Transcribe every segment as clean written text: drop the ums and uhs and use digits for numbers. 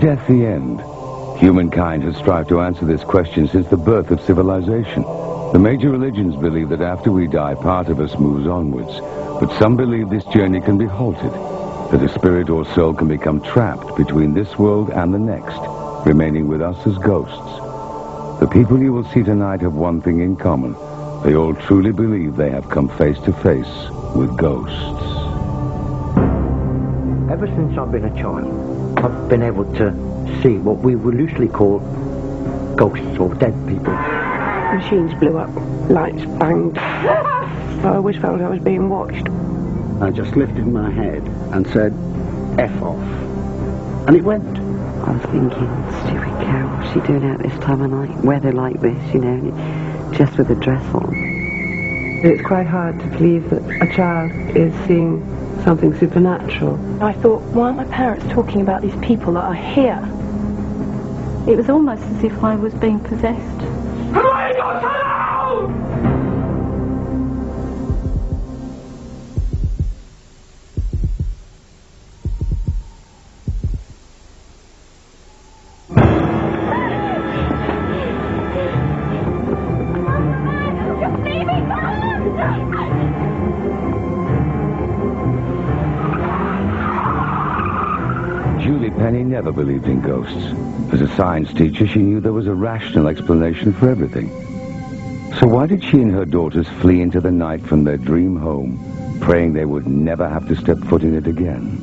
death the end? Humankind has strived to answer this question since the birth of civilization. The major religions believe that after we die, part of us moves onwards. But some believe this journey can be halted, that a spirit or soul can become trapped between this world and the next, remaining with us as ghosts. The people you will see tonight have one thing in common. They all truly believe they have come face to face with ghosts. Ever since I've been a child, I've been able to see what we would loosely call ghosts or dead people. Machines blew up, lights banged. I always felt I was being watched. I just lifted my head and said, F off. And it went. I was thinking, stupid cow, what's she doing out this time of night? Weather like this, you know, just with a dress on. It's quite hard to believe that a child is seeing something supernatural. I thought, why aren't my parents talking about these people that are here? It was almost as if I was being possessed. Penny never believed in ghosts. As a science teacher, she knew there was a rational explanation for everything. So why did she and her daughters flee into the night from their dream home, praying they would never have to step foot in it again?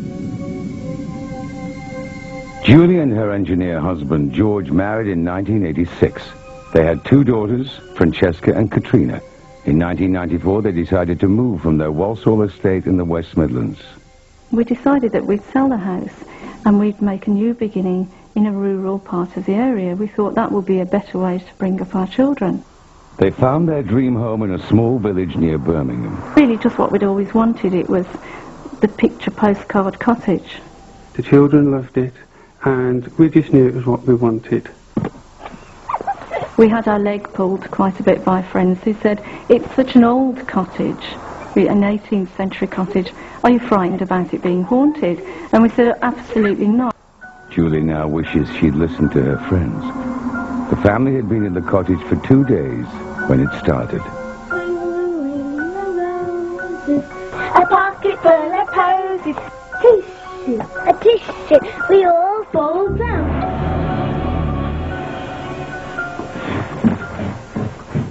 Julie and her engineer husband, George, married in 1986. They had 2 daughters, Francesca and Katrina. In 1994, they decided to move from their Walsall estate in the West Midlands. We decided that we'd sell the house and we'd make a new beginning in a rural part of the area. We thought that would be a better way to bring up our children. They found their dream home in a small village near Birmingham. Really just what we'd always wanted. It was the picture postcard cottage. The children loved it, and we just knew it was what we wanted. We had our leg pulled quite a bit by friends who said, it's such an old cottage, an 18th century cottage. Are you frightened about it being haunted? And we said, absolutely not. Julie now wishes she'd listened to her friends. The family had been in the cottage for 2 days when it started. A pocket full of posies, tissue, a tissue, we all fall down.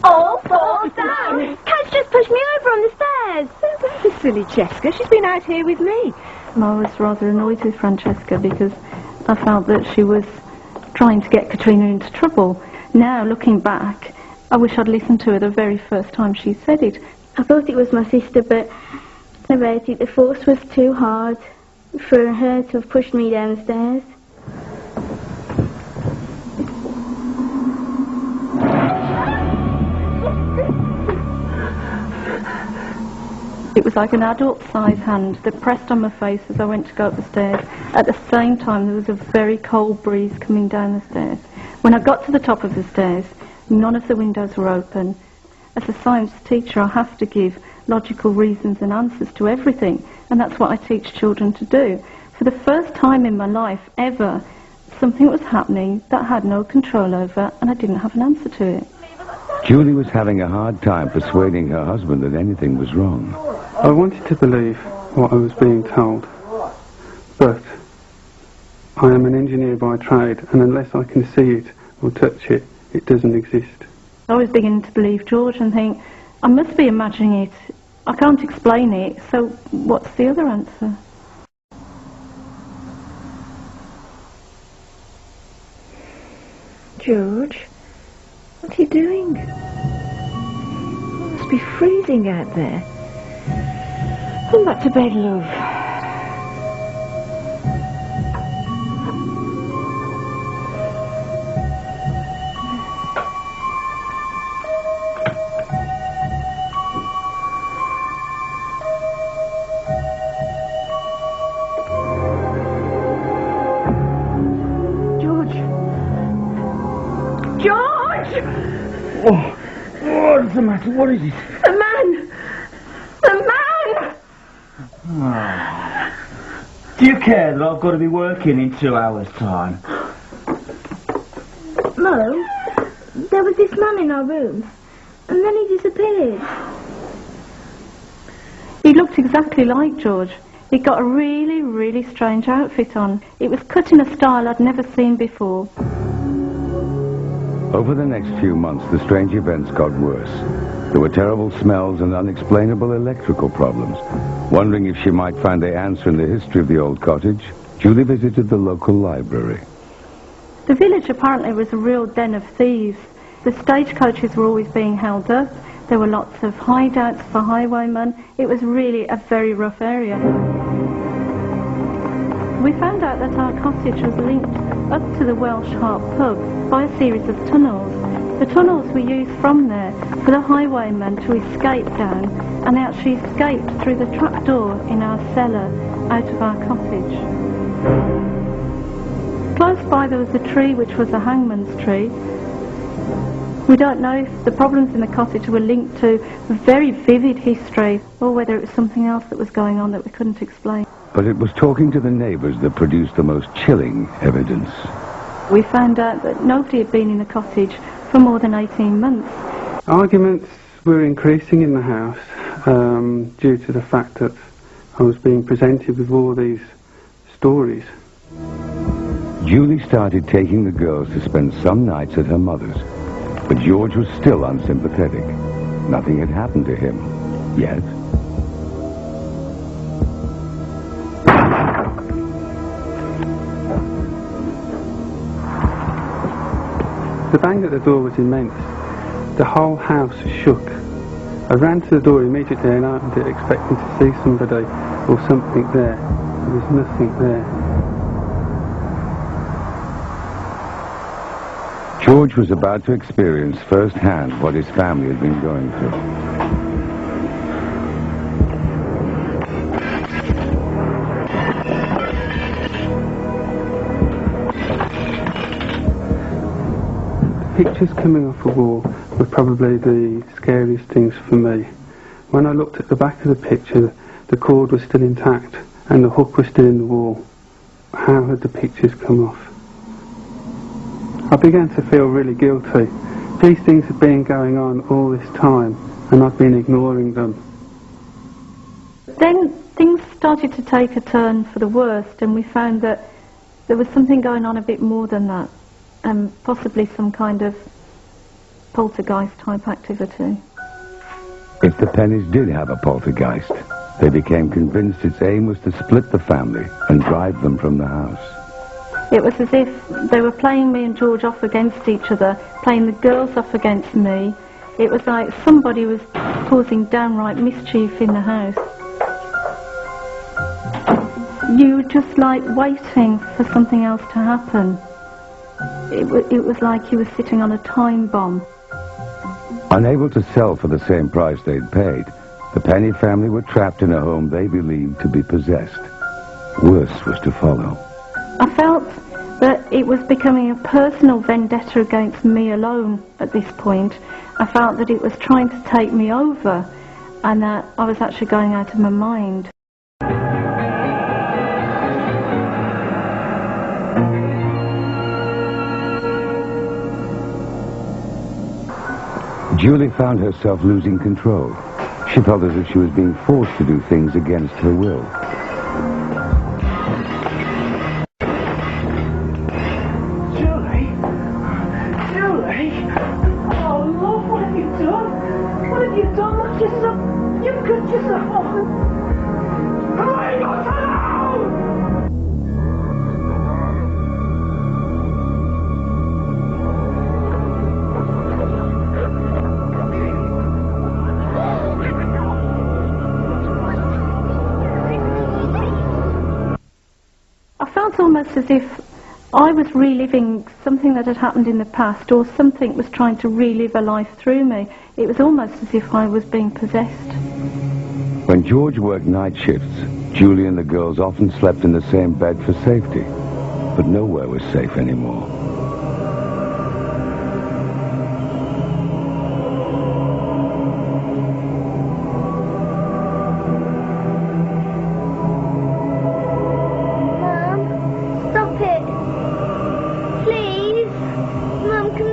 All fall down? Cat's just pushed me over on the stairs. This silly Cheska, she's been out here with me. I was rather annoyed with Francesca because I felt that she was trying to get Katrina into trouble. Now, looking back, I wish I'd listened to her the very first time she said it. I thought it was my sister, but about it, the force was too hard for her to have pushed me downstairs. It was like an adult-sized hand that pressed on my face as I went to go up the stairs. At the same time, there was a very cold breeze coming down the stairs. When I got to the top of the stairs, none of the windows were open. As a science teacher, I have to give logical reasons and answers to everything, and that's what I teach children to do. For the first time in my life ever, something was happening that I had no control over, and I didn't have an answer to it. Julie was having a hard time persuading her husband that anything was wrong. I wanted to believe what I was being told, but I am an engineer by trade, and unless I can see it or touch it, it doesn't exist. I was beginning to believe George and think, I must be imagining it. I can't explain it, so what's the other answer? George, what are you doing? It must be freezing out there. Come back to bed, love. What's the matter? What is it? The man! The man! Oh. Do you care that I've got to be working in 2 hours' time? Mum, there was this man in our room, and then he disappeared. He looked exactly like George. He'd got a really, really strange outfit on. It was cut in a style I'd never seen before. Over the next few months, the strange events got worse. There were terrible smells and unexplainable electrical problems. Wondering if she might find the answer in the history of the old cottage, Julie visited the local library. The village apparently was a real den of thieves. The stagecoaches were always being held up. There were lots of hideouts for highwaymen. It was really a very rough area. We found out that our cottage was linked up to the Welsh Harp pub by a series of tunnels. The tunnels were used from there for the highwaymen to escape down, and they actually escaped through the trapdoor in our cellar out of our cottage. Close by there was a tree which was a hangman's tree. We don't know if the problems in the cottage were linked to a very vivid history or whether it was something else that was going on that we couldn't explain. But it was talking to the neighbours that produced the most chilling evidence. We found out that nobody had been in the cottage for more than 18 months. Arguments were increasing in the house due to the fact that I was being presented with all these stories. Julie started taking the girls to spend some nights at her mother's, but George was still unsympathetic. Nothing had happened to him, yet. The bang at the door was immense. The whole house shook. I ran to the door immediately and opened it, expecting to see somebody or something there. There was nothing there. George was about to experience firsthand what his family had been going through. Pictures coming off a wall were probably the scariest things for me. When I looked at the back of the picture, the cord was still intact and the hook was still in the wall. How had the pictures come off? I began to feel really guilty. These things had been going on all this time and I'd been ignoring them. Then things started to take a turn for the worst, and we found that there was something going on a bit more than that. Possibly some kind of poltergeist type activity. If the Pennies did have a poltergeist, they became convinced its aim was to split the family and drive them from the house. It was as if they were playing me and George off against each other, playing the girls off against me. It was like somebody was causing downright mischief in the house. You were just like waiting for something else to happen. It was like you were sitting on a time bomb. Unable to sell for the same price they'd paid, the Penny family were trapped in a home they believed to be possessed. Worse was to follow. I felt that it was becoming a personal vendetta against me alone at this point. I felt that it was trying to take me over and that I was actually going out of my mind. Julie found herself losing control. She felt as if she was being forced to do things against her will. Julie? Oh, love, what have you done? What have you done? Look yourself. You've cut yourself on. Hurry, go down! Almost as if I was reliving something that had happened in the past, or something was trying to relive a life through me. It was almost as if I was being possessed. When George worked night shifts, Julie and the girls often slept in the same bed for safety, but nowhere was safe anymore. Mum, stop it. Please. Mum, can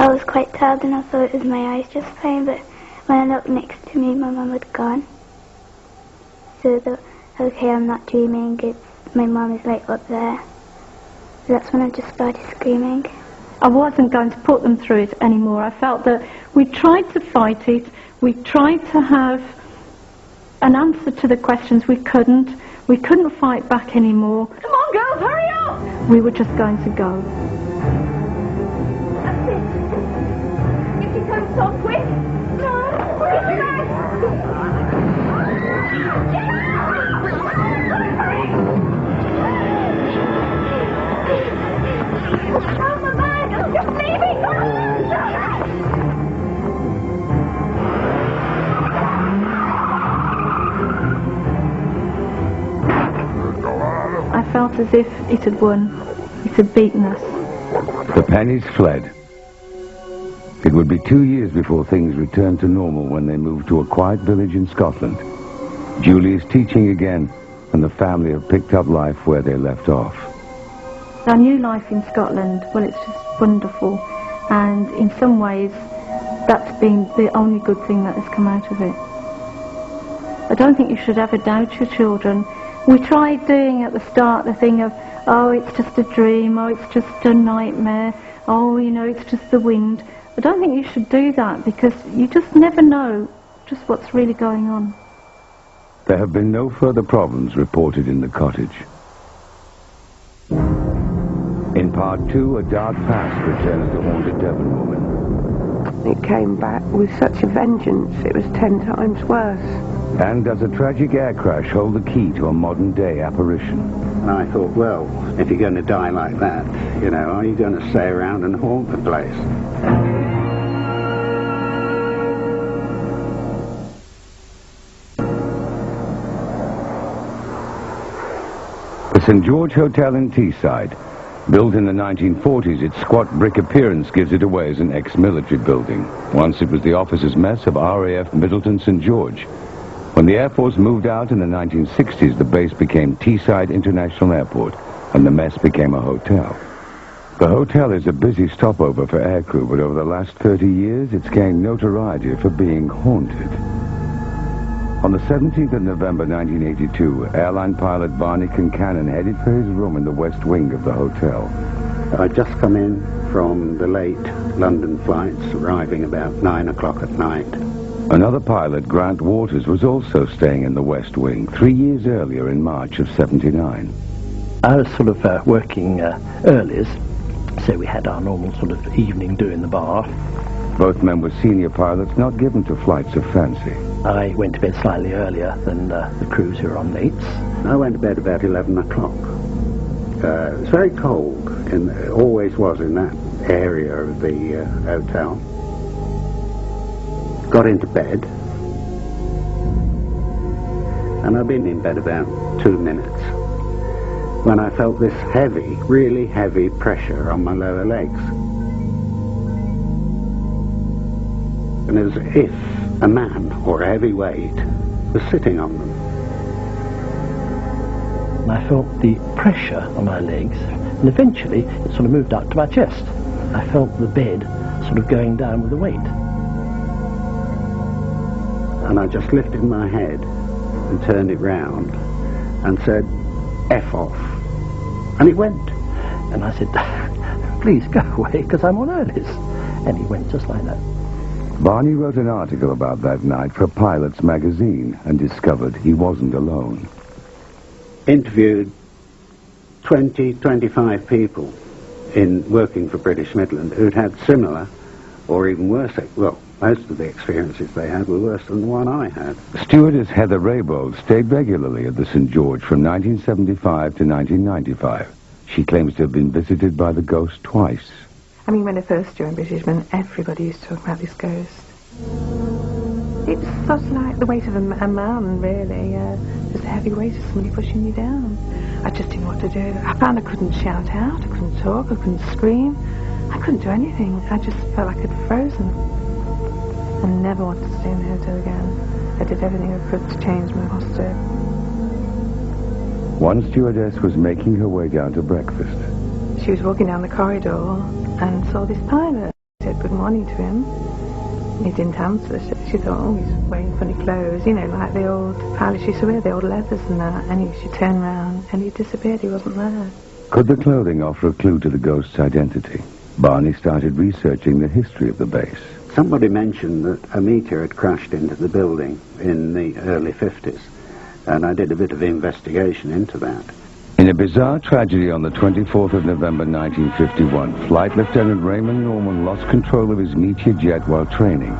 I was quite tired and I thought it was my eyes just playing, but when I looked next to me, my mum had gone. So I thought, okay, I'm not dreaming, my mum is like up there. So that's when I just started screaming. I wasn't going to put them through it anymore. I felt that we tried to fight it, we tried to have an answer to the questions. We couldn't fight back anymore. Come on, girls, hurry up! We were just going to go. That's it. If you come so quick. No, quick, oh, my bag! Just leave it! I felt as if it had won. It had beaten us. The pennies fled. It would be 2 years before things returned to normal when they moved to a quiet village in Scotland. Julie is teaching again, and the family have picked up life where they left off. Our new life in Scotland, well, it's just wonderful. And in some ways, that's been the only good thing that has come out of it. I don't think you should ever doubt your children. We tried doing at the start the thing of, oh, it's just a dream, oh, it's just a nightmare, oh, you know, it's just the wind. I don't think you should do that because you just never know just what's really going on. There have been no further problems reported in the cottage. In part 2, a dark past returns the haunted Devon woman. It came back with such a vengeance, it was 10 times worse. And does a tragic air crash hold the key to a modern-day apparition? And I thought, well, if you're going to die like that, you know, are you going to stay around and haunt the place? The St. George Hotel in Teesside. Built in the 1940s, its squat brick appearance gives it away as an ex-military building. Once it was the officers' mess of RAF Middleton St. George. When the Air Force moved out in the 1960s, the base became Teesside International Airport, and the mess became a hotel. The hotel is a busy stopover for aircrew, but over the last 30 years, it's gained notoriety for being haunted. On the 17th of November 1982, airline pilot Barney Kincannon headed for his room in the west wing of the hotel. I'd just come in from the late London flights, arriving about 9 o'clock at night. Another pilot, Grant Waters, was also staying in the West Wing 3 years earlier in March of '79. I was sort of working earlies, so we had our normal sort of evening do in the bar. Both men were senior pilots, not given to flights of fancy. I went to bed slightly earlier than the crews who were on lates. I went to bed about 11 o'clock. It was very cold, and it always was in that area of the hotel. Got into bed, and I'd been in bed about 2 minutes when I felt this heavy, really heavy pressure on my lower legs. And as if a man or a heavy weight was sitting on them. And I felt the pressure on my legs, and eventually it sort of moved up to my chest. I felt the bed sort of going down with the weight. And I just lifted my head and turned it round and said, F off. And it went. And I said, please go away, because I'm on earlies. And he went just like that. Barney wrote an article about that night for Pilot's magazine and discovered he wasn't alone. Interviewed 20, 25 people in working for British Midland who'd had similar or even worse, well, most of the experiences they had were worse than the one I had. Stewardess Heather Raybould stayed regularly at the St. George from 1975 to 1995. She claims to have been visited by the ghost twice. I mean, when I first joined British Men, everybody used to talk about this ghost. It was sort of like the weight of a man, really. Just a heavy weight of somebody pushing you down. I just didn't know what to do. I found I couldn't shout out, I couldn't talk, I couldn't scream. I couldn't do anything. I just felt like I'd frozen. I never wanted to stay in the hotel again. I did everything I could to change my posture. One stewardess was making her way down to breakfast. She was walking down the corridor and saw this pilot. said good morning to him. He didn't answer. She thought, oh, he's wearing funny clothes, you know, like the old pilots used to wear, the old leathers and that. And she turned round and he disappeared. He wasn't there. Could the clothing offer a clue to the ghost's identity? Barney started researching the history of the base. Somebody mentioned that a meteor had crashed into the building in the early 50s, and I did a bit of investigation into that. In a bizarre tragedy on the 24th of November 1951, Flight Lieutenant Raymond Norman lost control of his Meteor jet while training.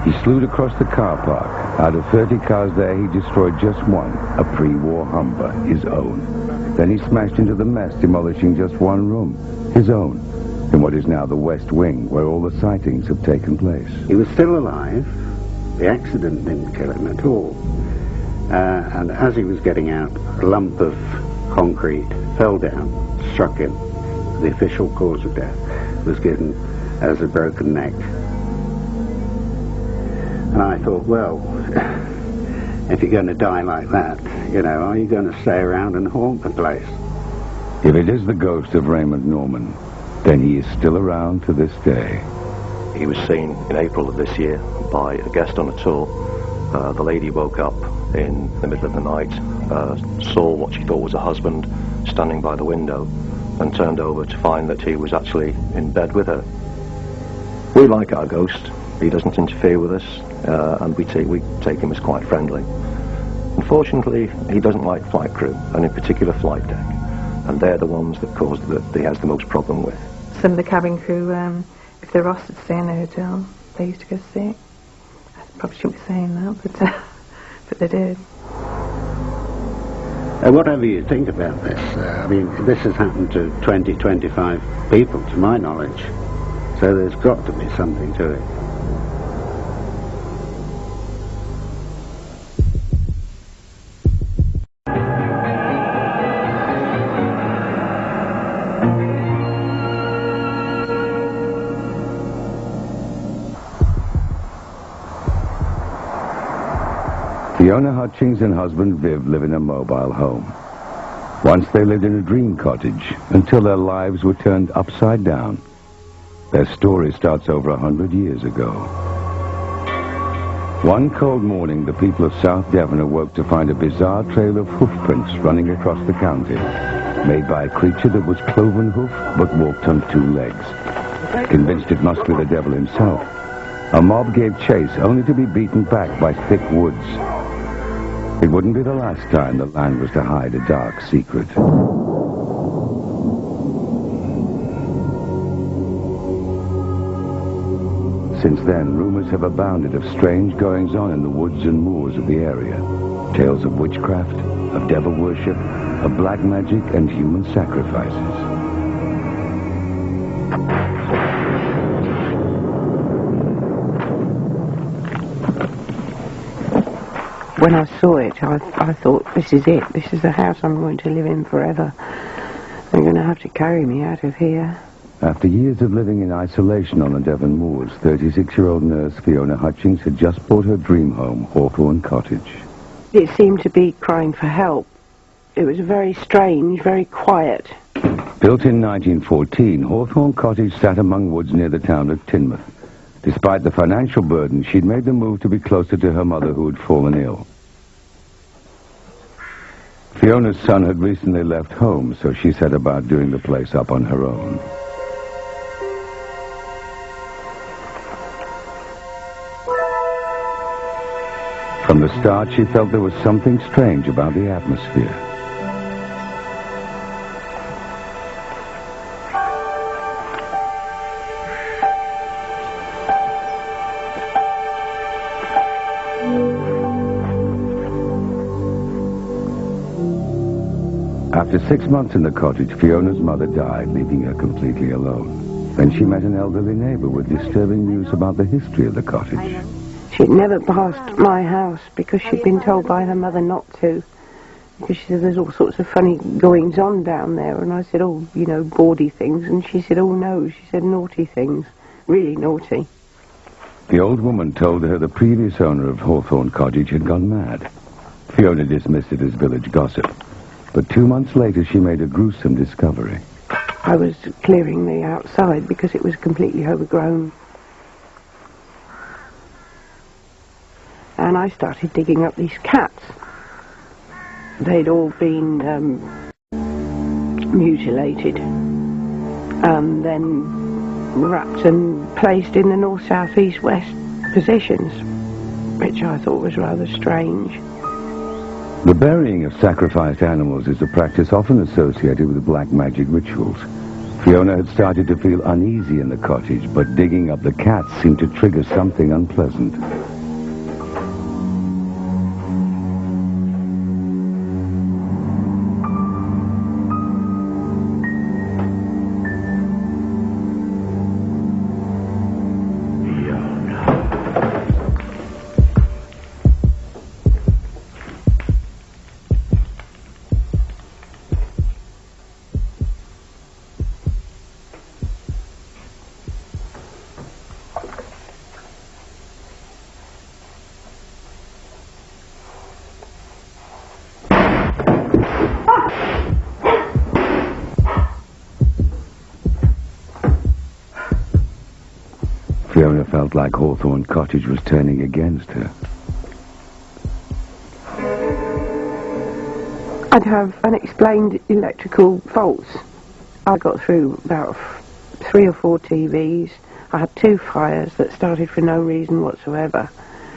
He slewed across the car park. Out of 30 cars there, he destroyed just one, a pre-war Humber, his own. Then he smashed into the mess, demolishing just one room, his own, in what is now the West Wing, where all the sightings have taken place. He was still alive. The accident didn't kill him at all. And as he was getting out, a lump of concrete fell down, struck him. The official cause of death was given as a broken neck. And I thought, well, if you're going to die like that, you know, are you going to stay around and haunt the place? If it is the ghost of Raymond Norman, then he is still around to this day. He was seen in April of this year by a guest on a tour. The lady woke up in the middle of the night, saw what she thought was a husband standing by the window, and turned over to find that he was actually in bed with her. We like our ghost. He doesn't interfere with us, and we take him as quite friendly. Unfortunately, he doesn't like flight crew, and in particular flight deck, and they're the ones that he has the most problem with. Some of the cabin crew, if they're asked to stay in the hotel, they used to go sick. I probably shouldn't be saying that, but they did. Whatever you think about this, I mean, this has happened to 20, 25 people, to my knowledge. So there's got to be something to it. Fiona Hutchings and husband Viv live in a mobile home. Once they lived in a dream cottage until their lives were turned upside down. Their story starts over 100 years ago. One cold morning, the people of South Devon awoke to find a bizarre trail of hoof prints running across the county, made by a creature that was cloven hoof but walked on two legs. Convinced it must be the devil himself, a mob gave chase only to be beaten back by thick woods. It wouldn't be the last time the land was to hide a dark secret. Since then, rumors have abounded of strange goings-on in the woods and moors of the area. Tales of witchcraft, of devil worship, of black magic and human sacrifices. When I saw it, I thought, this is it. This is the house I'm going to live in forever. They're going to have to carry me out of here. After years of living in isolation on the Devon moors, 36-year-old nurse Fiona Hutchings had just bought her dream home, Hawthorne Cottage. It seemed to be crying for help. It was very strange, very quiet. Built in 1914, Hawthorne Cottage sat among woods near the town of Teignmouth. Despite the financial burden, she'd made the move to be closer to her mother who had fallen ill. Fiona's son had recently left home, so she set about doing the place up on her own. From the start, she felt there was something strange about the atmosphere. After 6 months in the cottage, Fiona's mother died, leaving her completely alone. Then she met an elderly neighbor with disturbing news about the history of the cottage. She'd never passed my house because she'd been told by her mother not to. Because she said there's all sorts of funny goings-on down there. And I said, oh, you know, bawdy things. And she said, oh, no. She said naughty things. Really naughty. The old woman told her the previous owner of Hawthorne Cottage had gone mad. Fiona dismissed it as village gossip. But 2 months later, she made a gruesome discovery. I was clearing the outside because it was completely overgrown I started digging up these cats. They'd all been mutilated and then wrapped and placed in the north, south, east, west positions, which I thought was rather strange. The burying of sacrificed animals is a practice often associated with black magic rituals. Fiona had started to feel uneasy in the cottage, but digging up the cats seemed to trigger something unpleasant. Fiona felt like Hawthorne Cottage was turning against her. I'd have unexplained electrical faults. I got through about 3 or 4 TVs. I had 2 fires that started for no reason whatsoever.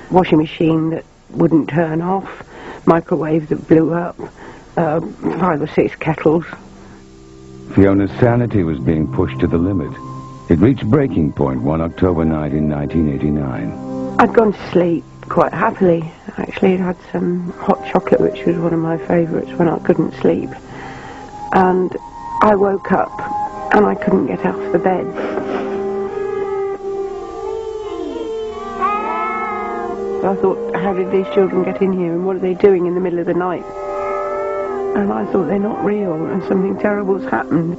Washing machine that wouldn't turn off. Microwave that blew up. 5 or 6 kettles. Fiona's sanity was being pushed to the limit. It reached breaking point one October night in 1989. I'd gone to sleep quite happily. Actually, I'd had some hot chocolate, which was one of my favourites when I couldn't sleep. And I woke up and I couldn't get off the bed. So I thought, how did these children get in here and what are they doing in the middle of the night? And I thought, they're not real and something terrible's happened.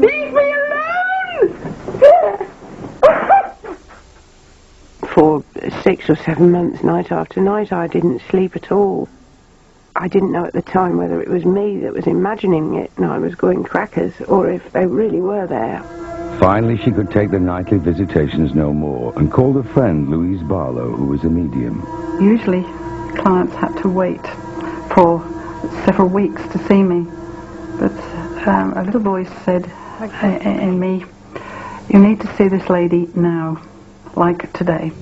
Leave me alone! For 6 or 7 months, night after night, I didn't sleep at all. I didn't know at the time whether it was me that was imagining it and I was going crackers, or if they really were there. Finally, she could take the nightly visitations no more and called a friend, Louise Barlow, who was a medium. Usually, clients had to wait for several weeks to see me, but a little voice said in me, "You need to see this lady now, like today."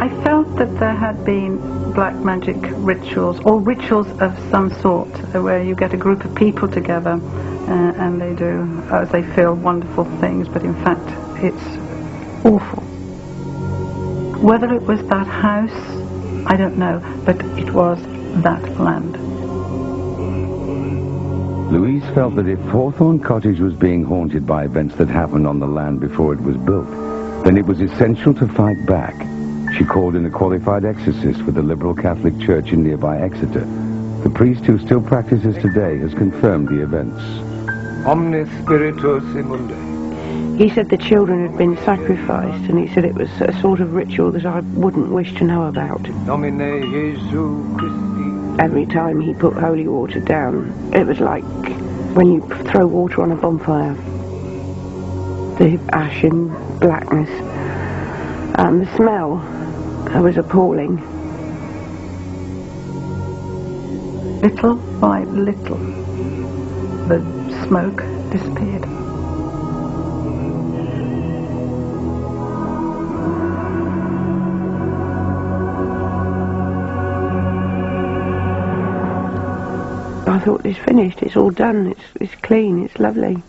I felt that there had been black magic rituals, or rituals of some sort, where you get a group of people together and they do, they feel wonderful things, but in fact it's awful. Whether it was that house, I don't know, but it was that land. Louise felt that if Hawthorne Cottage was being haunted by events that happened on the land before it was built, then it was essential to fight back. She called in a qualified exorcist for the liberal Catholic Church in nearby Exeter. The priest who still practices today has confirmed the events. Omnis spiritus immundi. He said the children had been sacrificed, and he said it was a sort of ritual that I wouldn't wish to know about. Domine Jesu Christi. Every time he put holy water down, it was like when you throw water on a bonfire. The ash and blackness. And the smell was appalling. Little by little, the smoke disappeared. I thought, it's finished, it's all done, it's clean, it's lovely.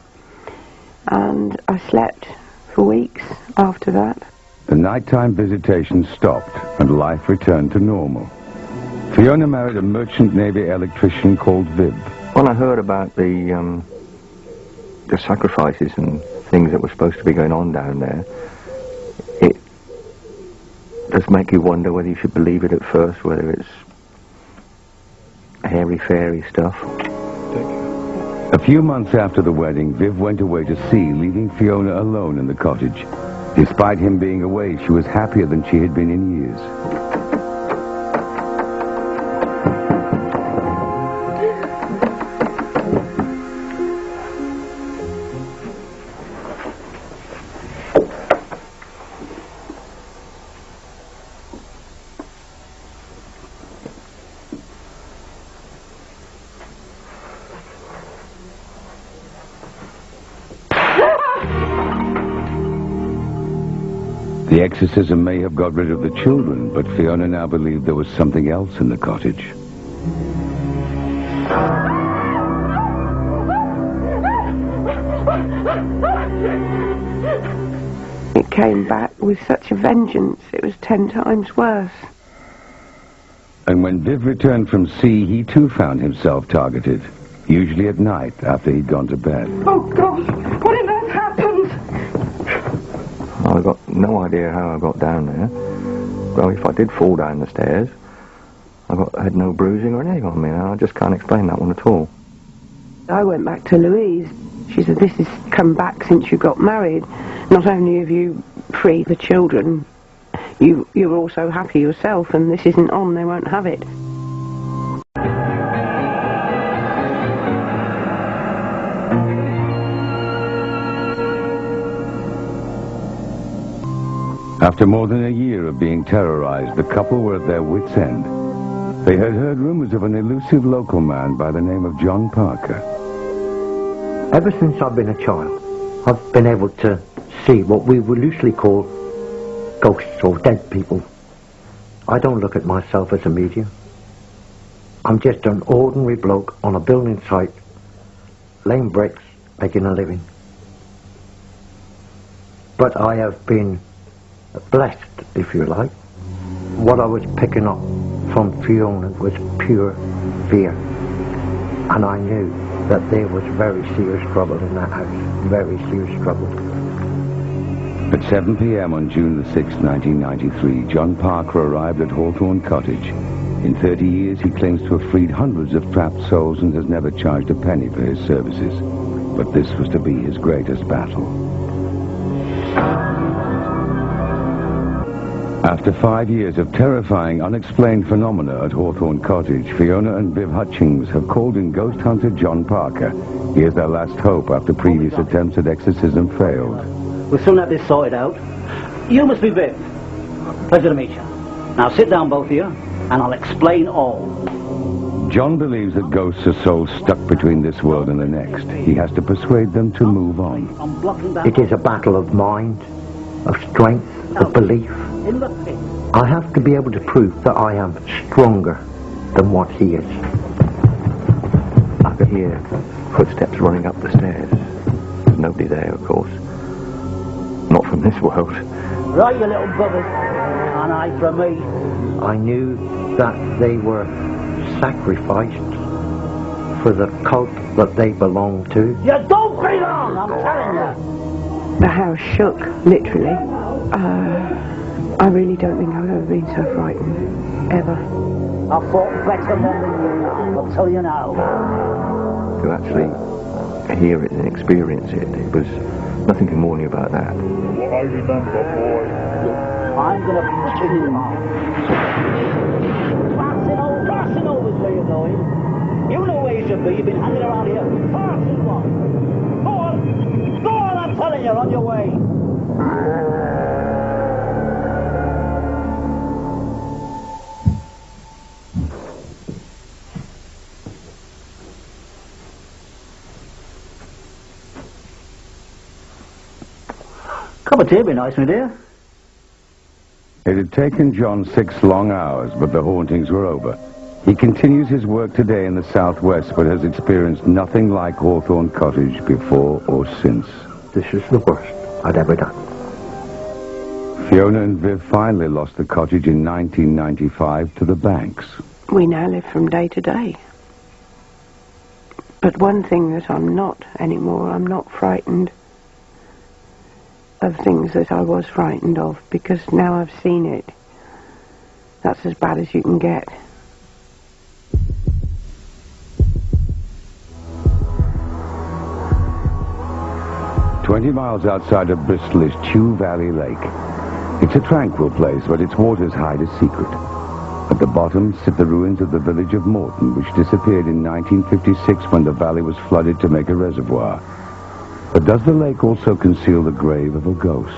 And I slept for weeks after that. The nighttime visitations stopped and life returned to normal. Fiona married a merchant navy electrician called Viv. When I heard about the sacrifices and things that were supposed to be going on down there, it does make you wonder whether you should believe it at first, whether it's airy-fairy stuff. A few months after the wedding, Viv went away to sea, leaving Fiona alone in the cottage. Despite him being away, she was happier than she had been in years. The exorcism may have got rid of the children, but Fiona now believed there was something else in the cottage. It came back with such a vengeance, it was 10 times worse. And when Viv returned from sea, he too found himself targeted, usually at night after he'd gone to bed. Oh, God, what on earth happened? I've got no idea how I got down there. Well, if I did fall down the stairs, I had no bruising or anything on me. I just can't explain that one at all. I went back to Louise. She said, this has come back since you got married. Not only have you freed the children, you're also happy yourself, and this isn't on, they won't have it. After more than a year of being terrorized, the couple were at their wits' end. They had heard rumors of an elusive local man by the name of John Parker. Ever since I've been a child, I've been able to see what we would loosely call ghosts or dead people. I don't look at myself as a medium. I'm just an ordinary bloke on a building site, laying bricks, making a living. But I have been blessed, if you like. What I was picking up from Fiona was pure fear. And I knew that there was very serious trouble in that house. Very serious trouble. At 7 p.m. on June the 6th, 1993, John Parker arrived at Hawthorne Cottage. In 30 years, he claims to have freed hundreds of trapped souls and has never charged a penny for his services. But this was to be his greatest battle. After 5 years of terrifying, unexplained phenomena at Hawthorne Cottage, Fiona and Viv Hutchings have called in ghost hunter John Parker. He is their last hope after previous attempts at exorcism failed. We'll soon have this sorted out. You must be Viv. Pleasure to meet you. Now sit down, both of you, and I'll explain all. John believes that ghosts are souls stuck between this world and the next. He has to persuade them to move on. It is a battle of mind, of strength, of belief. I have to be able to prove that I am stronger than what he is. I could hear footsteps running up the stairs. There's nobody there, of course. Not from this world. Right, you little buggers. An eye for me. I knew that they were sacrificed for the cult that they belonged to. You don't be long, I'm telling you. The house shook, literally. I really don't think I've ever been so frightened. Ever. I fought better than you, I'll tell you now. To actually hear it and experience it, it was nothing can warn you about that. What I remember, boy. I'm going to push you out. Passing over where you're going. You know where you should be. You've been hanging around here far too long. Go on, I'm telling you, on your way. Cup of tea would be nice, my dear. It had taken John 6 long hours, but the hauntings were over. He continues his work today in the southwest, but has experienced nothing like Hawthorne Cottage before or since. This is the worst I'd ever done. Fiona and Viv finally lost the cottage in 1995 to the banks. We now live from day to day. But one thing that I'm not anymore, I'm not frightened of things that I was frightened of, because now I've seen it. That's as bad as you can get. "20 miles outside of Bristol is Chew Valley Lake. It's a tranquil place, but its waters hide a secret. At the bottom sit the ruins of the village of Morton, which disappeared in 1956 when the valley was flooded to make a reservoir. But does the lake also conceal the grave of a ghost?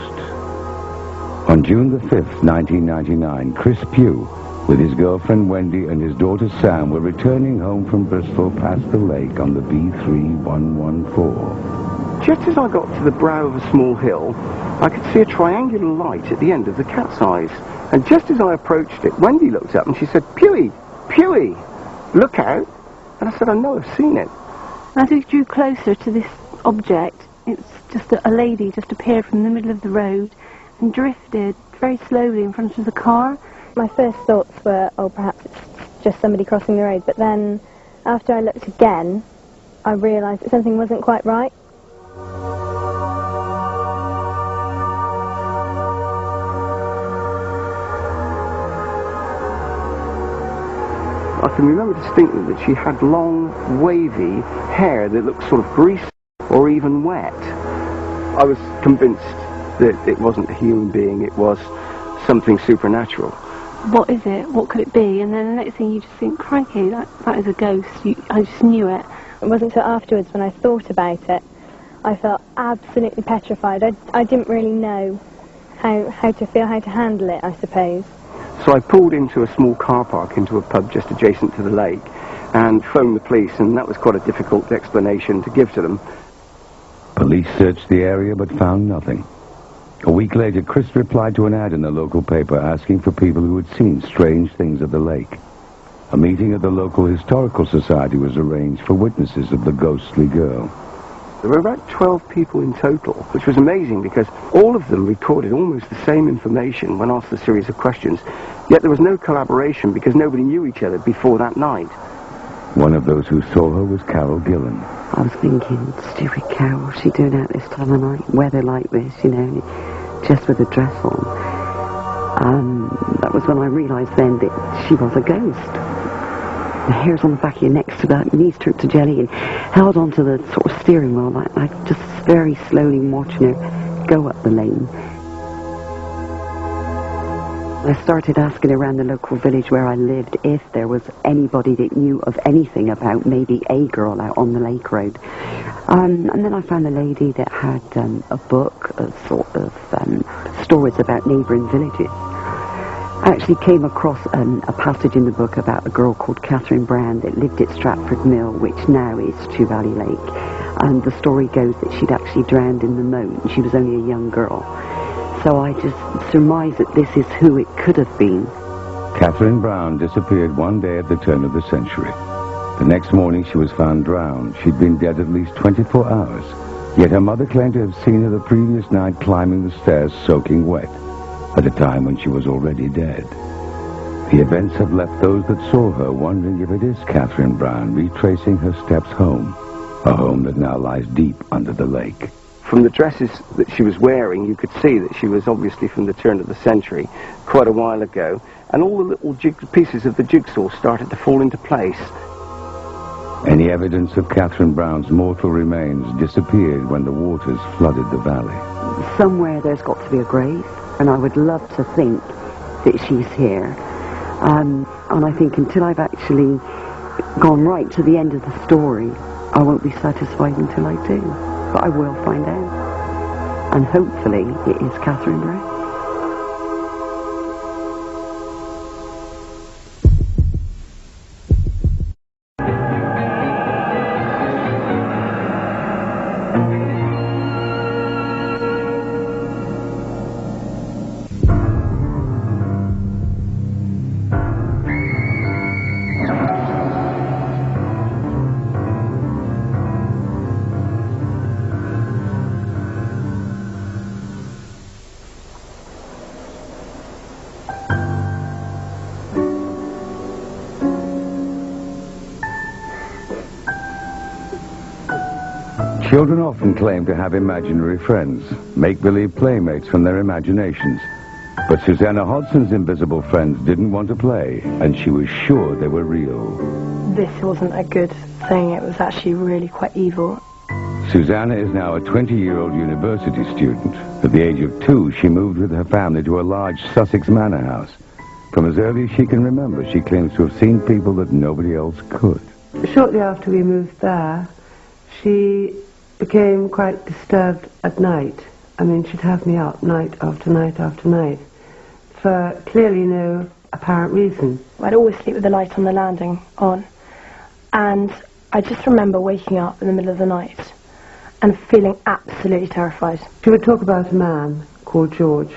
On June the 5th, 1999, Chris Pugh, with his girlfriend Wendy and his daughter Sam, were returning home from Bristol past the lake on the B3114. Just as I got to the brow of a small hill, I could see a triangular light at the end of the cat's eyes. And just as I approached it, Wendy looked up and she said, "Pewey, Pewey, look out." And I said, "I know, I've seen it." As we drew closer to this object, it's just a lady just appeared from the middle of the road and drifted very slowly in front of the car. My first thoughts were, oh, perhaps it's just somebody crossing the road, but then after I looked again, I realised that something wasn't quite right. I can remember distinctly that she had long, wavy hair that looked sort of greasy or even wet. I was convinced that it wasn't a human being, it was something supernatural. What is it? What could it be? And then the next thing you just think, crikey, that is a ghost. I just knew it. It wasn't until afterwards when I thought about it, I felt absolutely petrified. I didn't really know how to feel, how to handle it, I suppose. So I pulled into a small car park, into a pub just adjacent to the lake, and phoned the police, and that was quite a difficult explanation to give to them. Police searched the area but found nothing. A week later, Chris replied to an ad in the local paper asking for people who had seen strange things at the lake. A meeting at the local historical society was arranged for witnesses of the ghostly girl. There were about 12 people in total, which was amazing because all of them recorded almost the same information when asked a series of questions, yet there was no collaboration because nobody knew each other before that night. One of those who saw her was Carol Gillen. I was thinking, stupid Carol, what's she doing out this time of night? Weather like this, you know, just with a dress on. That was when I realised then that she was a ghost. The hairs on the back of your neck stood out, knees turned to jelly, and held onto the sort of steering wheel, like just very slowly watching her go up the lane. I started asking around the local village where I lived if there was anybody that knew of anything about maybe a girl out on the lake road. And then I found a lady that had a book of sort of stories about neighbouring villages. I actually came across a passage in the book about a girl called Catherine Brown that lived at Stratford Mill, which now is Chew Valley Lake. And the story goes that she'd actually drowned in the moat, and she was only a young girl. So I just surmise that this is who it could have been. Catherine Brown disappeared one day at the turn of the century. The next morning she was found drowned. She'd been dead at least 24 hours. Yet her mother claimed to have seen her the previous night climbing the stairs soaking wet, at a time when she was already dead. The events have left those that saw her wondering if it is Catherine Brown retracing her steps home, a home that now lies deep under the lake. From the dresses that she was wearing, you could see that she was obviously from the turn of the century, quite a while ago, and all the little pieces of the jigsaw started to fall into place. Any evidence of Catherine Brown's mortal remains disappeared when the waters flooded the valley. Somewhere there's got to be a grave, and I would love to think that she's here. And I think until I've actually gone right to the end of the story, I won't be satisfied until I do. But I will find out. And hopefully it is Catherine Brown. Children often claim to have imaginary friends, make-believe playmates from their imaginations. But Susanna Hodson's invisible friends didn't want to play, and she was sure they were real. This wasn't a good thing, it was actually really quite evil. Susanna is now a 20-year-old university student. At the age of 2, she moved with her family to a large Sussex manor house. From as early as she can remember, she claims to have seen people that nobody else could. Shortly after we moved there, she became quite disturbed at night. I mean, she'd have me up night after night after night for clearly no apparent reason. I'd always sleep with the light on the landing on, and I just remember waking up in the middle of the night and feeling absolutely terrified. She would talk about a man called George,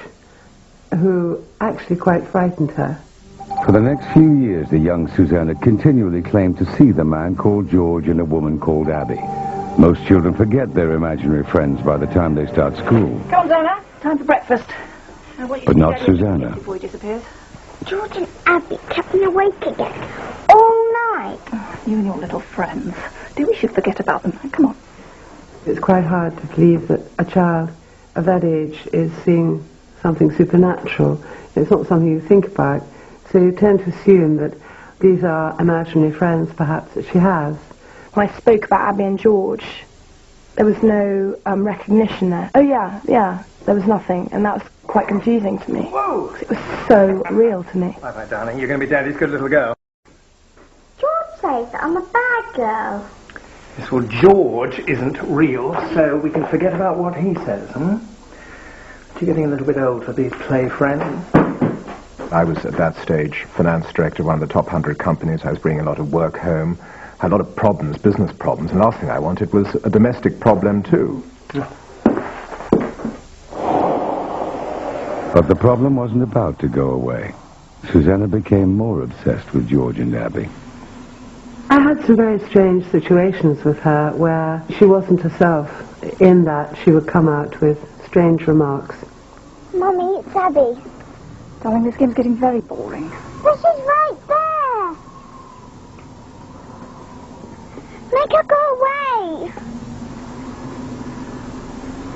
who actually quite frightened her. For the next few years, the young Susanna continually claimed to see the man called George and a woman called Abby. Most children forget their imaginary friends by the time they start school. Come on, Dana. Time for breakfast. But not Susanna. Before he disappears. George and Abby kept me awake again. All night. You and your little friends. Do we should forget about them? Come on. It's quite hard to believe that a child of that age is seeing something supernatural. It's not something you think about. So you tend to assume that these are imaginary friends, perhaps, that she has. When I spoke about Abby and George, there was no recognition there. Oh, yeah, there was nothing, and that was quite confusing to me. Whoa! It was so real to me. Bye-bye, darling. You're going to be Daddy's good little girl. George says that I'm a bad girl. Yes, well, George isn't real, so we can forget about what he says, You're getting a little bit old for these play friends. I was at that stage finance director of one of the top 100 companies. I was bringing a lot of work home, had a lot of problems, business problems, and the last thing I wanted was a domestic problem too. But the problem wasn't about to go away. Susanna became more obsessed with George and Abby. I had some very strange situations with her where she wasn't herself, in that she would come out with strange remarks. Mummy, it's Abby. Darling, this game's getting very boring. But she's right there. Make her go away.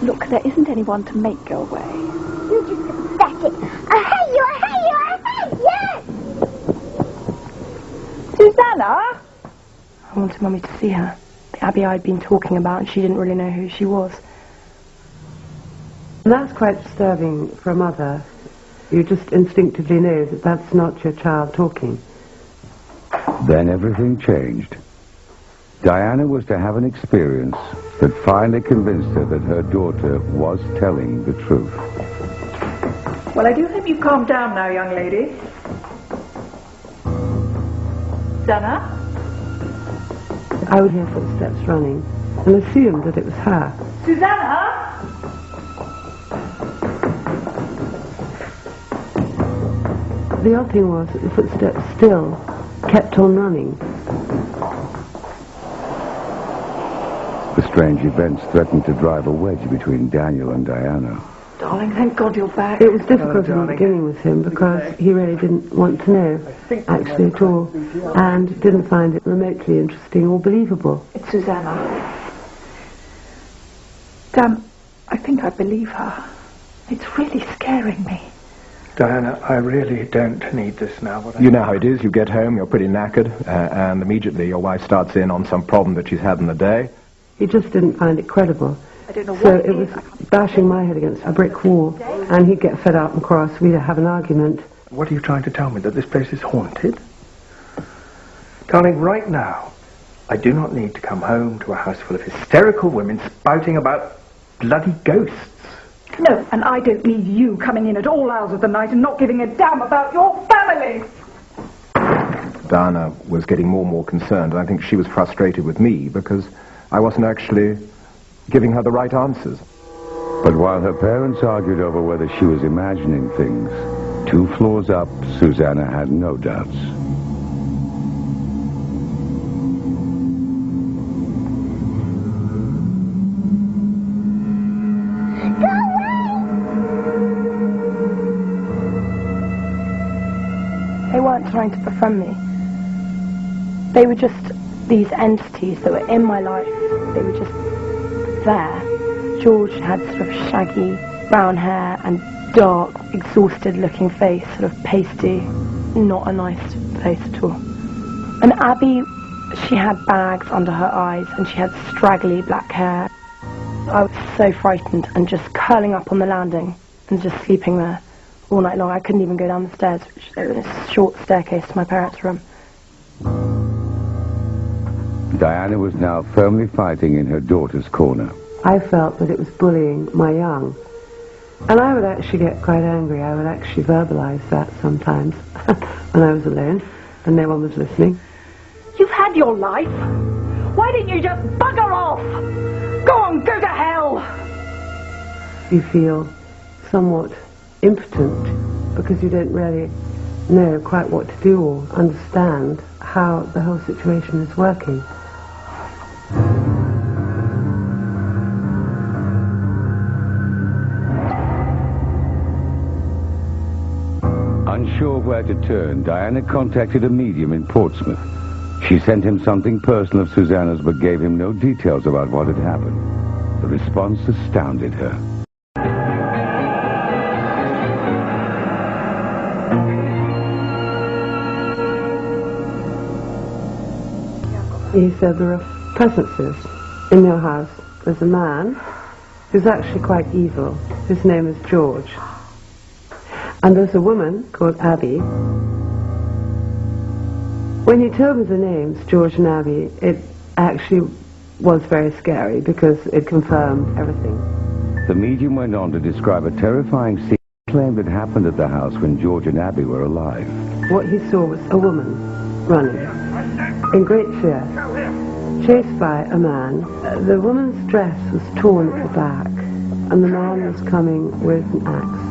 Look, there isn't anyone to make go away. You just pathetic. I hate you, I hate you, I hate you! Susanna? I wanted Mummy to see her. The Abby I'd been talking about, and she didn't really know who she was. And that's quite disturbing for a mother. You just instinctively know that that's not your child talking. Then everything changed. Diana was to have an experience that finally convinced her that her daughter was telling the truth. Well, I do hope you've calmed down now, young lady. Susanna? I would hear footsteps running and assumed that it was her. Susanna? The odd thing was that the footsteps still kept on running. The strange events threatened to drive a wedge between Daniel and Diana. Darling, thank God you're back. It was difficult in the beginning with him because he really didn't want to know, actually, at all, and didn't find it remotely interesting or believable. It's Susanna. Dan, I think I believe her. It's really scaring me. Diana, I really don't need this now. You know how it is. You get home, you're pretty knackered, and immediately your wife starts in on some problem that she's had in the day. He just didn't find it credible. I don't know So what it was bashing my head against a brick wall, and he'd get fed up and cross. We'd have an argument. What are you trying to tell me, that this place is haunted? Darling, right now, I do not need to come home to a house full of hysterical women spouting about bloody ghosts. No, and I don't need you coming in at all hours of the night and not giving a damn about your family. Diana was getting more and more concerned, and I think she was frustrated with me because I wasn't actually giving her the right answers. But while her parents argued over whether she was imagining things, 2 floors up, Susanna had no doubts. They weren't trying to befriend me. They were just these entities that were in my life. They were just there. George had sort of shaggy brown hair and dark, exhausted-looking face, sort of pasty, not a nice face at all. And Abby, she had bags under her eyes and she had straggly black hair. I was so frightened and just curling up on the landing and just sleeping there all night long. I couldn't even go down the stairs, which there was a short staircase to my parents' room. Diana was now firmly fighting in her daughter's corner. I felt that it was bullying my young. And I would actually get quite angry. I would actually verbalize that sometimes when I was alone and no one was listening. You've had your life. Why didn't you just bugger off? Go on, go to hell. You feel somewhat impotent because you don't really know quite what to do or understand how the whole situation is working. Unsure where to turn, Diana contacted a medium in Portsmouth. She sent him something personal of Susanna's but gave him no details about what had happened. The response astounded her. He said there are presences in your house. There's a man who's actually quite evil. His name is George. And there's a woman called Abby. When he told me the names, George and Abby, it actually was very scary because it confirmed everything. The medium went on to describe a terrifying scene claimed had happened at the house when George and Abby were alive. What he saw was a woman running in great fear, chased by a man. The woman's dress was torn at the back, and the man was coming with an axe.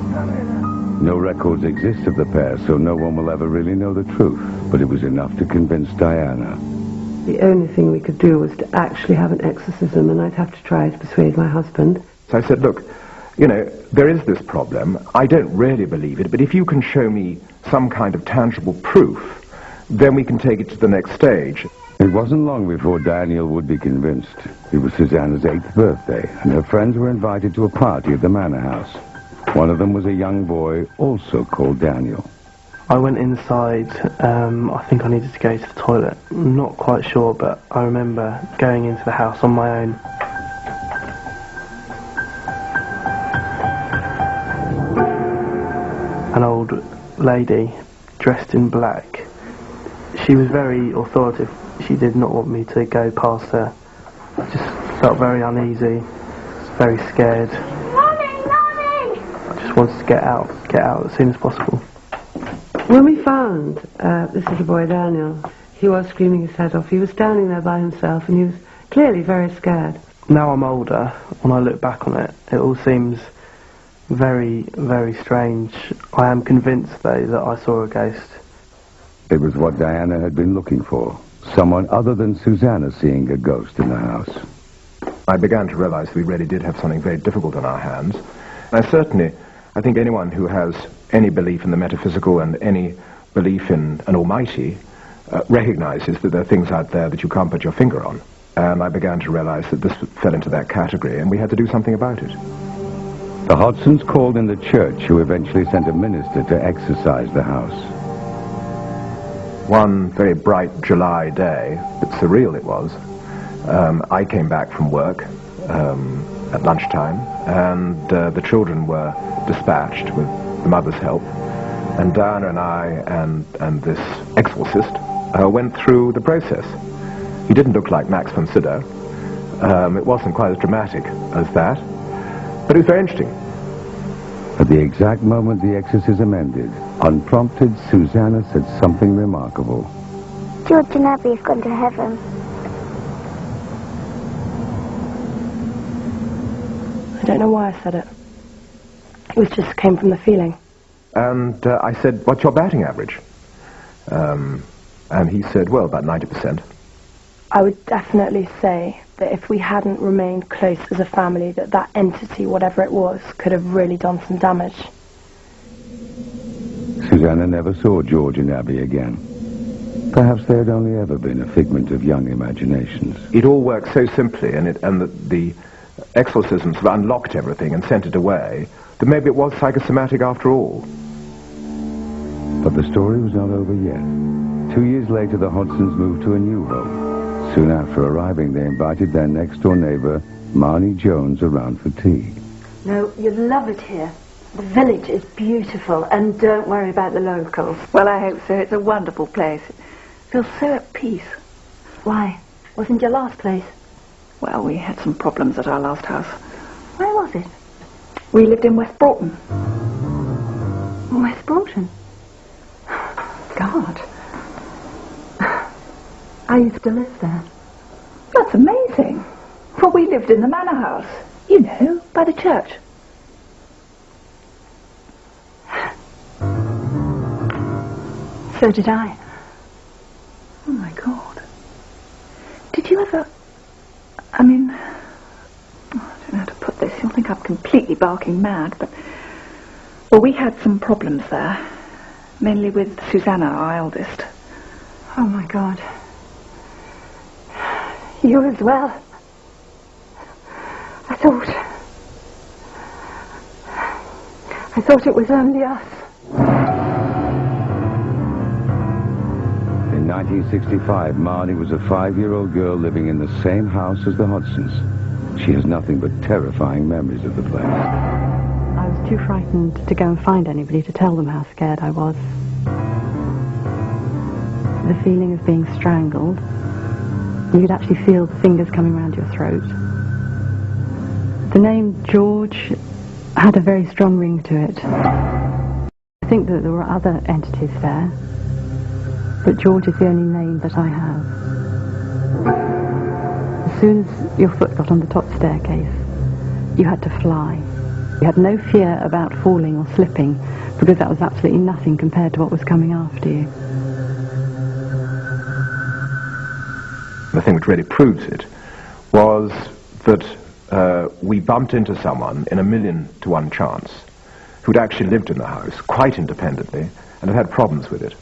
No records exist of the pair, so no one will ever really know the truth, but it was enough to convince Diana. The only thing we could do was to actually have an exorcism, and I'd have to try to persuade my husband. So I said, look, you know, there is this problem. I don't really believe it, but if you can show me some kind of tangible proof, then we can take it to the next stage. It wasn't long before Daniel would be convinced. It was Susanna's 8th birthday, and her friends were invited to a party at the manor house. One of them was a young boy, also called Daniel. I went inside. I think I needed to go to the toilet. I'm not quite sure, but I remember going into the house on my own. An old lady dressed in black. She was very authoritative. She did not want me to go past her. I just felt very uneasy, very scared. I just wanted to get out as soon as possible. When we found this little boy, Daniel, he was screaming his head off. He was standing there by himself, and he was clearly very scared. Now I'm older, when I look back on it, it all seems very, very strange. I am convinced, though, that I saw a ghost. It was what Diana had been looking for. Someone other than Susanna seeing a ghost in the house. I began to realize we really did have something very difficult on our hands. And I think anyone who has any belief in the metaphysical and any belief in an almighty recognizes that there are things out there that you can't put your finger on. And I began to realize that this fell into that category, and we had to do something about it. The Hodsons called in the church, who eventually sent a minister to exorcise the house. One very bright July day, but surreal it was, I came back from work at lunchtime, and the children were dispatched with the mother's help, and Diana and I and this exorcist went through the process. He didn't look like Max von Sydow. It wasn't quite as dramatic as that, but it was very interesting. At the exact moment the exorcism ended, unprompted, Susanna said something remarkable. George and Abby have gone to heaven. I don't know why I said it. It just came from the feeling. And I said, what's your batting average? And he said, well, about 90%. I would definitely say that if we hadn't remained close as a family, that entity, whatever it was, could have really done some damage. Susanna never saw George and Abby again. Perhaps they had only ever been a figment of young imaginations. It all worked so simply, and the exorcisms have unlocked everything and sent it away, that maybe it was psychosomatic after all. But the story was not over yet. 2 years later, the Hodsons moved to a new home. Soon after arriving, they invited their next-door neighbour, Marnie Jones, around for tea. No, you'd love it here. The village is beautiful, and don't worry about the locals. Well, I hope so. It's a wonderful place. It feels so at peace. Why? Wasn't your last place? Well, we had some problems at our last house. Where was it? We lived in West Broughton. West Broughton? God. I used to live there. That's amazing. Well, we lived in the manor house. You know, by the church. So did I. Oh my God. Did you ever... I mean... I don't know how to put this. You'll think I'm completely barking mad, but... Well, we had some problems there. Mainly with Susanna, our eldest. Oh my God. You as well. I thought it was only us. In 1965, Marnie was a 5-year-old girl living in the same house as the Hodsons. She has nothing but terrifying memories of the place. I was too frightened to go and find anybody to tell them how scared I was. The feeling of being strangled. You could actually feel the fingers coming around your throat. The name George had a very strong ring to it. I think that there were other entities there, but George is the only name that I have. As soon as your foot got on the top staircase, you had to fly. You had no fear about falling or slipping, because that was absolutely nothing compared to what was coming after you. The thing which really proves it was that we bumped into someone in 1,000,000 to 1 chance who'd actually lived in the house quite independently and had had problems with it.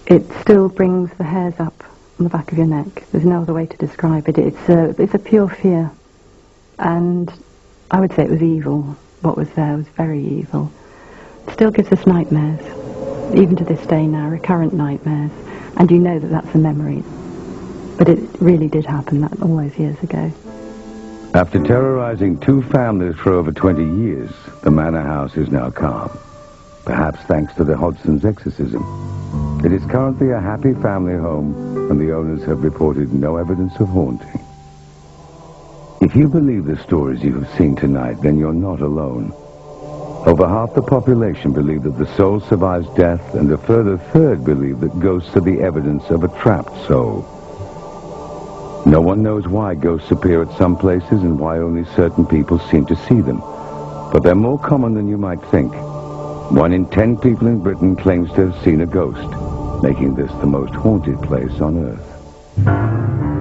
It still brings the hairs up on the back of your neck. There's no other way to describe it. It's a pure fear. And I would say it was evil. What was there was very evil. It still gives us nightmares, even to this day now, recurrent nightmares. And you know that that's a memory. But it really did happen that all those years ago. After terrorizing 2 families for over 20 years, the manor house is now calm. Perhaps thanks to the Hodson's exorcism. It is currently a happy family home, and the owners have reported no evidence of haunting. If you believe the stories you have seen tonight, then you're not alone. Over half the population believe that the soul survives death, and a further third believe that ghosts are the evidence of a trapped soul. No one knows why ghosts appear at some places and why only certain people seem to see them. But they're more common than you might think. 1 in 10 people in Britain claims to have seen a ghost, making this the most haunted place on Earth.